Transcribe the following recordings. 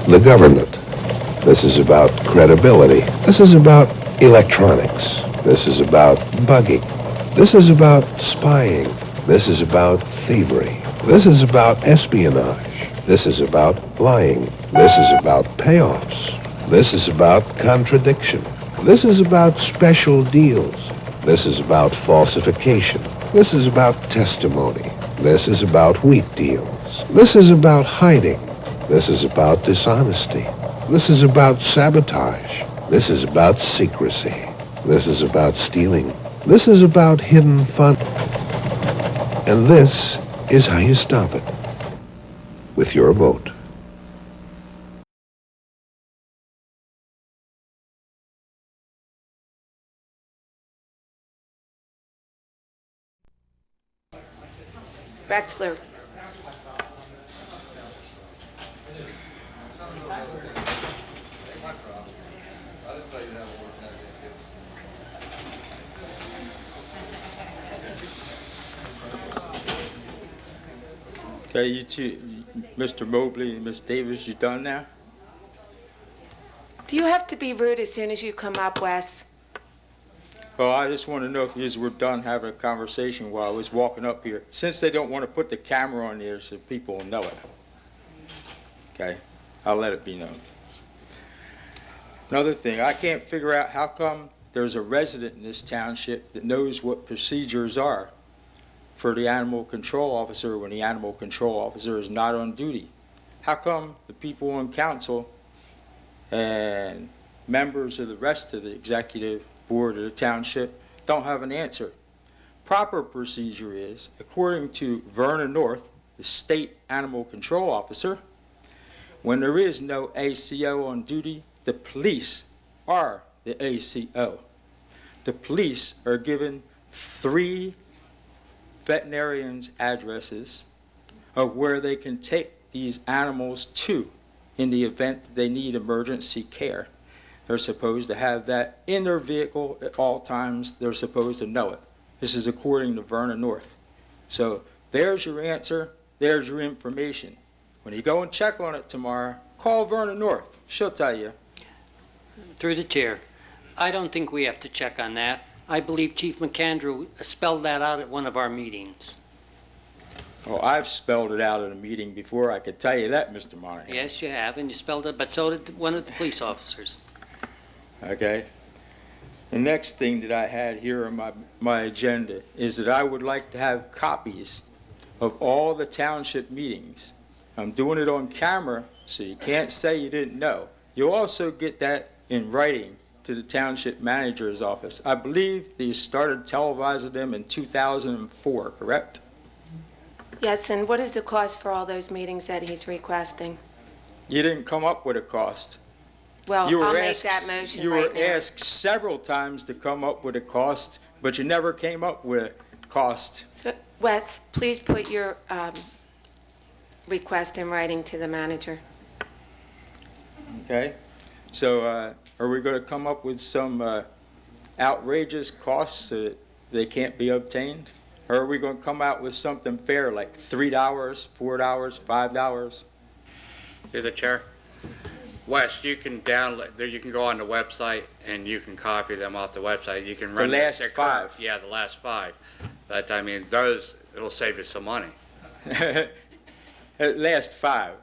the government. This is about credibility. This is about electronics. This is about bugging. This is about spying. This is about thievery. This is about espionage. This is about lying. This is about payoffs. This is about contradiction. This is about special deals. This is about falsification. This is about testimony. This is about wheat deals. This is about hiding. This is about dishonesty. This is about sabotage. This is about secrecy. This is about stealing. This is about hidden fun. And this is how you stop it. With your vote. Wexler. Okay, you two, Mr. Mobley and Ms. Davis, you done now? Do you have to be rude as soon as you come up, Wes? Well, I just want to know if you were done having a conversation while I was walking up here, since they don't want to put the camera on there so people will know it. Okay, I'll let it be known. Another thing, I can't figure out how come there's a resident in this township that knows what procedures are for the animal control officer when the animal control officer is not on duty. How come the people on council and members of the rest of the executive board of the township don't have an answer? Proper procedure is, according to Vernon North, the state animal control officer, when there is no ACO on duty, the police are the ACO. The police are given 3 veterinarians' addresses of where they can take these animals to in the event that they need emergency care. They're supposed to have that in their vehicle at all times. They're supposed to know it. This is according to Vernon North. So there's your answer. There's your information. When you go and check on it tomorrow, call Vernon North. She'll tell you. Through the chair, I don't think we have to check on that. I believe Chief McAndrew spelled that out at one of our meetings. Oh, I've spelled it out at a meeting before. I could tell you that, Mr. Monahan. Yes, you have, and you spelled it, but so did one of the police officers. Okay. The next thing that I had here on my agenda is that I would like to have copies of all the township meetings. I'm doing it on camera, so you can't say you didn't know. You'll also get that in writing to the township manager's office. I believe that you started televising them in 2004, correct? Yes, and what is the cost for all those meetings that he's requesting? You didn't come up with a cost. Well, I'll make that motion right now. You were asked several times to come up with a cost, but you never came up with a cost. So, Wes, please put your request in writing to the manager. Okay. So are we going to come up with some outrageous costs that they can't be obtained? Or are we going to come out with something fair like $3, $4, $5? Through the chair. Wes, you can download, you can go on the website and you can copy them off the website. You can run the last 5. Yeah, the last 5. But I mean, those, it'll save you some money. At last 5.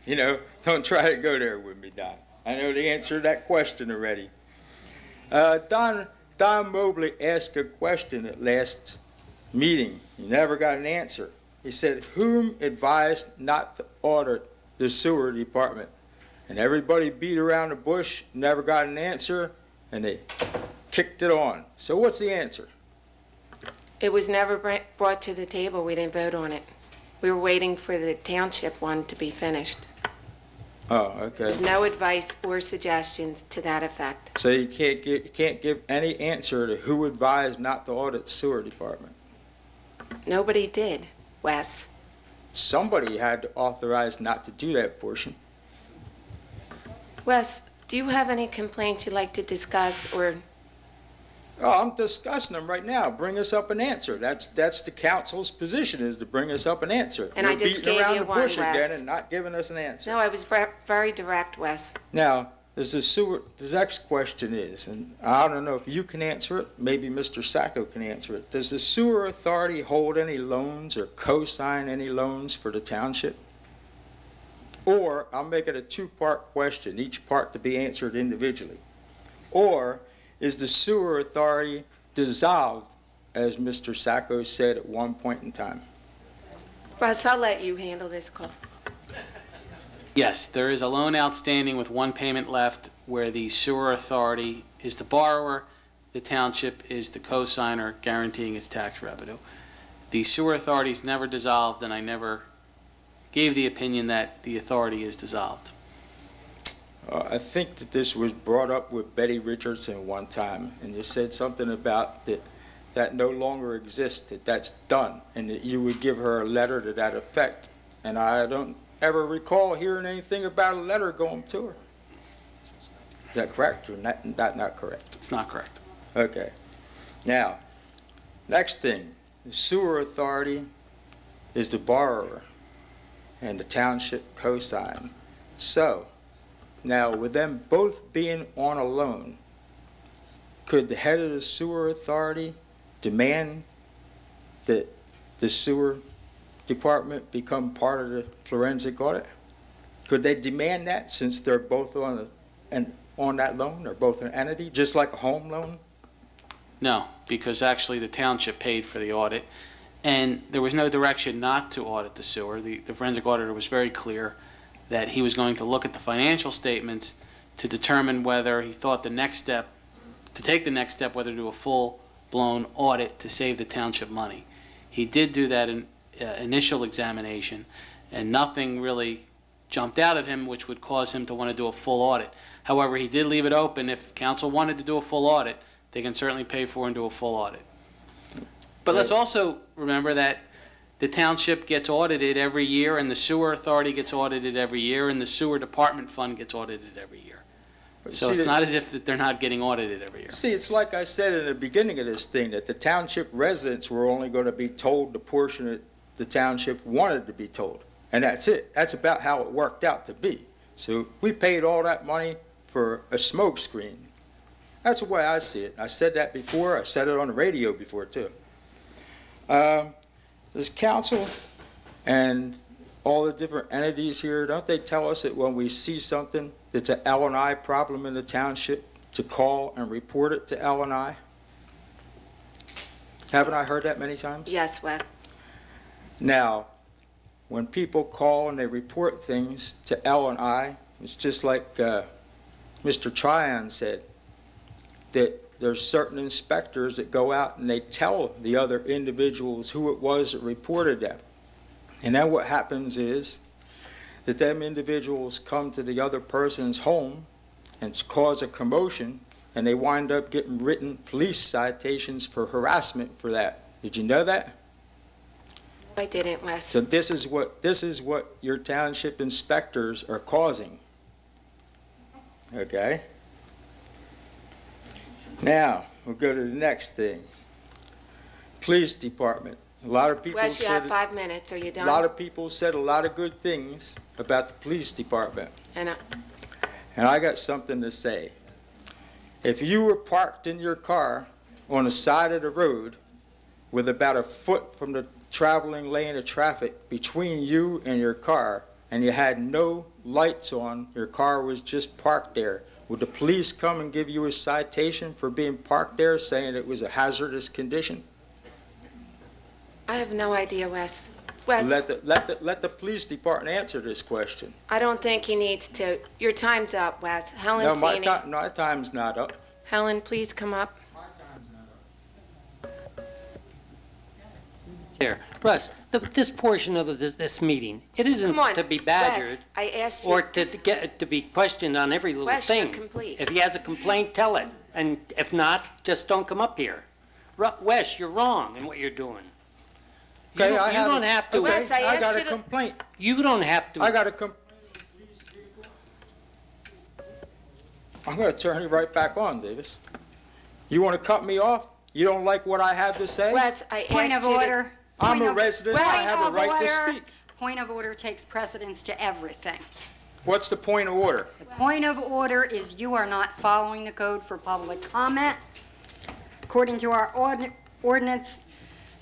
You know, don't try to go there with me, Don. I know the answer to that question already. Don Mobley asked a question at last meeting. He never got an answer. He said, whom advised not to audit the sewer department? And everybody beat around the bush, never got an answer, and they kicked it on. So what's the answer? It was never brought to the table. We didn't vote on it. We were waiting for the township one to be finished. Oh, okay. There's no advice or suggestions to that effect. So you can't give any answer to who advised not to audit the sewer department? Nobody did, Wes. Somebody had to authorize not to do that portion. Wes, do you have any complaints you'd like to discuss or Oh, I'm discussing them right now. Bring us up an answer. That's the council's position, is to bring us up an answer. And I You're just beating gave around you the one, bush again Wes. and not giving us an answer. No, I was very direct, Wes. Now, the next question is, and I don't know if you can answer it, maybe Mr. Sacco can answer it. Does the sewer authority hold any loans or co-sign any loans for the township? Or, I'll make it a two-part question, each part to be answered individually. Or, is the sewer authority dissolved, as Mr. Sacco said at one point in time? Russ, I'll let you handle this call. Yes, there is a loan outstanding with one payment left where the sewer authority is the borrower, the township is the co-signer guaranteeing its tax revenue. The sewer authority is never dissolved, and I never gave the opinion that the authority is dissolved. I think that this was brought up with Betty Richardson one time, and you said something about that no longer exists, that's done, and that you would give her a letter to that effect. And I don't ever recall hearing anything about a letter going to her. Is that correct or not correct? It's not correct. Okay. Now, next thing, the sewer authority is the borrower, and the township co-sign. So, now, with them both being on a loan, could the head of the sewer authority demand that the sewer department become part of the forensic audit? Could they demand that, since they're both on that loan, or both an entity, just like a home loan? No, because actually the township paid for the audit, and there was no direction not to audit the sewer. The forensic auditor was very clear that he was going to look at the financial statements to determine whether he thought the next step, to take the next step, whether to do a full-blown audit to save the township money. He did do that initial examination, and nothing really jumped out at him which would cause him to want to do a full audit. However, he did leave it open. If council wanted to do a full audit, they can certainly pay for and do a full audit. But let's also remember that the township gets audited every year, and the sewer authority gets audited every year, and the sewer department fund gets audited every year. So it's not as if that they're not getting audited every year. See, it's like I said in the beginning of this thing, that the township residents were only going to be told the portion that the township wanted to be told. And that's it. That's about how it worked out to be. So we paid all that money for a smoke screen. That's the way I see it. I said that before. I said it on the radio before, too. This council and all the different entities here, don't they tell us that when we see something that's an L&I problem in the township, to call and report it to L&I? Haven't I heard that many times? Yes, Wes. Now, when people call and they report things to L&I, it's just like Mr. Tryon said, that there's certain inspectors that go out and they tell the other individuals who it was that reported them. And then what happens is that them individuals come to the other person's home and cause a commotion, and they wind up getting written police citations for harassment for that. Did you know that? I didn't, Wes. So this is what your township inspectors are causing. Okay? Now, we'll go to the next thing. Police department. A lot of people Wes, you have said 5 minutes. Are you a done? lot of people said a lot of good things about the police department. And And I got something to say. If you were parked in your car on the side of the road with about a foot from the traveling lane of traffic between you and your car, and you had no lights on, your car was just parked there, would the police come and give you a citation for being parked there, saying it was a hazardous condition? I have no idea, Wes. Wes, Let the police department answer this question. I don't think he needs to. Your time's up, Wes. Helen No, Sini. my time's not up. Helen, please come up. There. Russ, this portion of this meeting, it isn't Come on. to be badgered Wes, I asked you. or to be questioned on every little Wes, you're thing. complete. If he has a complaint, tell it. And if not, just don't come up here. Wes, you're wrong in what you're doing. You Okay, don't have to. Wes, I I asked got you a to- complaint. You don't have to. I'm going to turn you right back on, Davis. You want to cut me off? You don't like what I have to say? Wes, I Point asked of you to... order. I'm Point a of- resident, I point have a of right to order. speak. Point of order takes precedence to everything. What's the point of order? The point of order is you are not following the code for public comment. According to our ordinance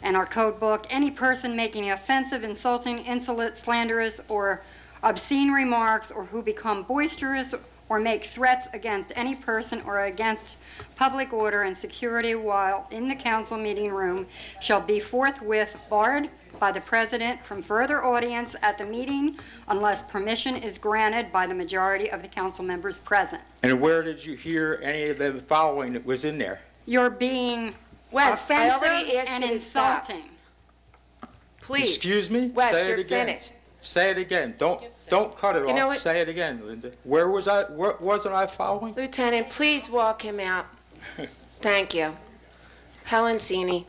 and our code book, any person making offensive, insulting, insolent, slanderous, or obscene remarks, or who become boisterous or make threats against any person or against public order and security while in the council meeting room shall be forthwith barred by the president from further audience at the meeting unless permission is granted by the majority of the council members present. And where did you hear any of the following that was in there? You're being Wes, I already offensive asked and you to stop. insulting. Please. Excuse me? Wes, Say it you're again. finished. Say it again. Don't cut it You know off. what? Say it again, Linda. Where wasn't I following? Lieutenant, please walk him out. Thank you. Helen Sini.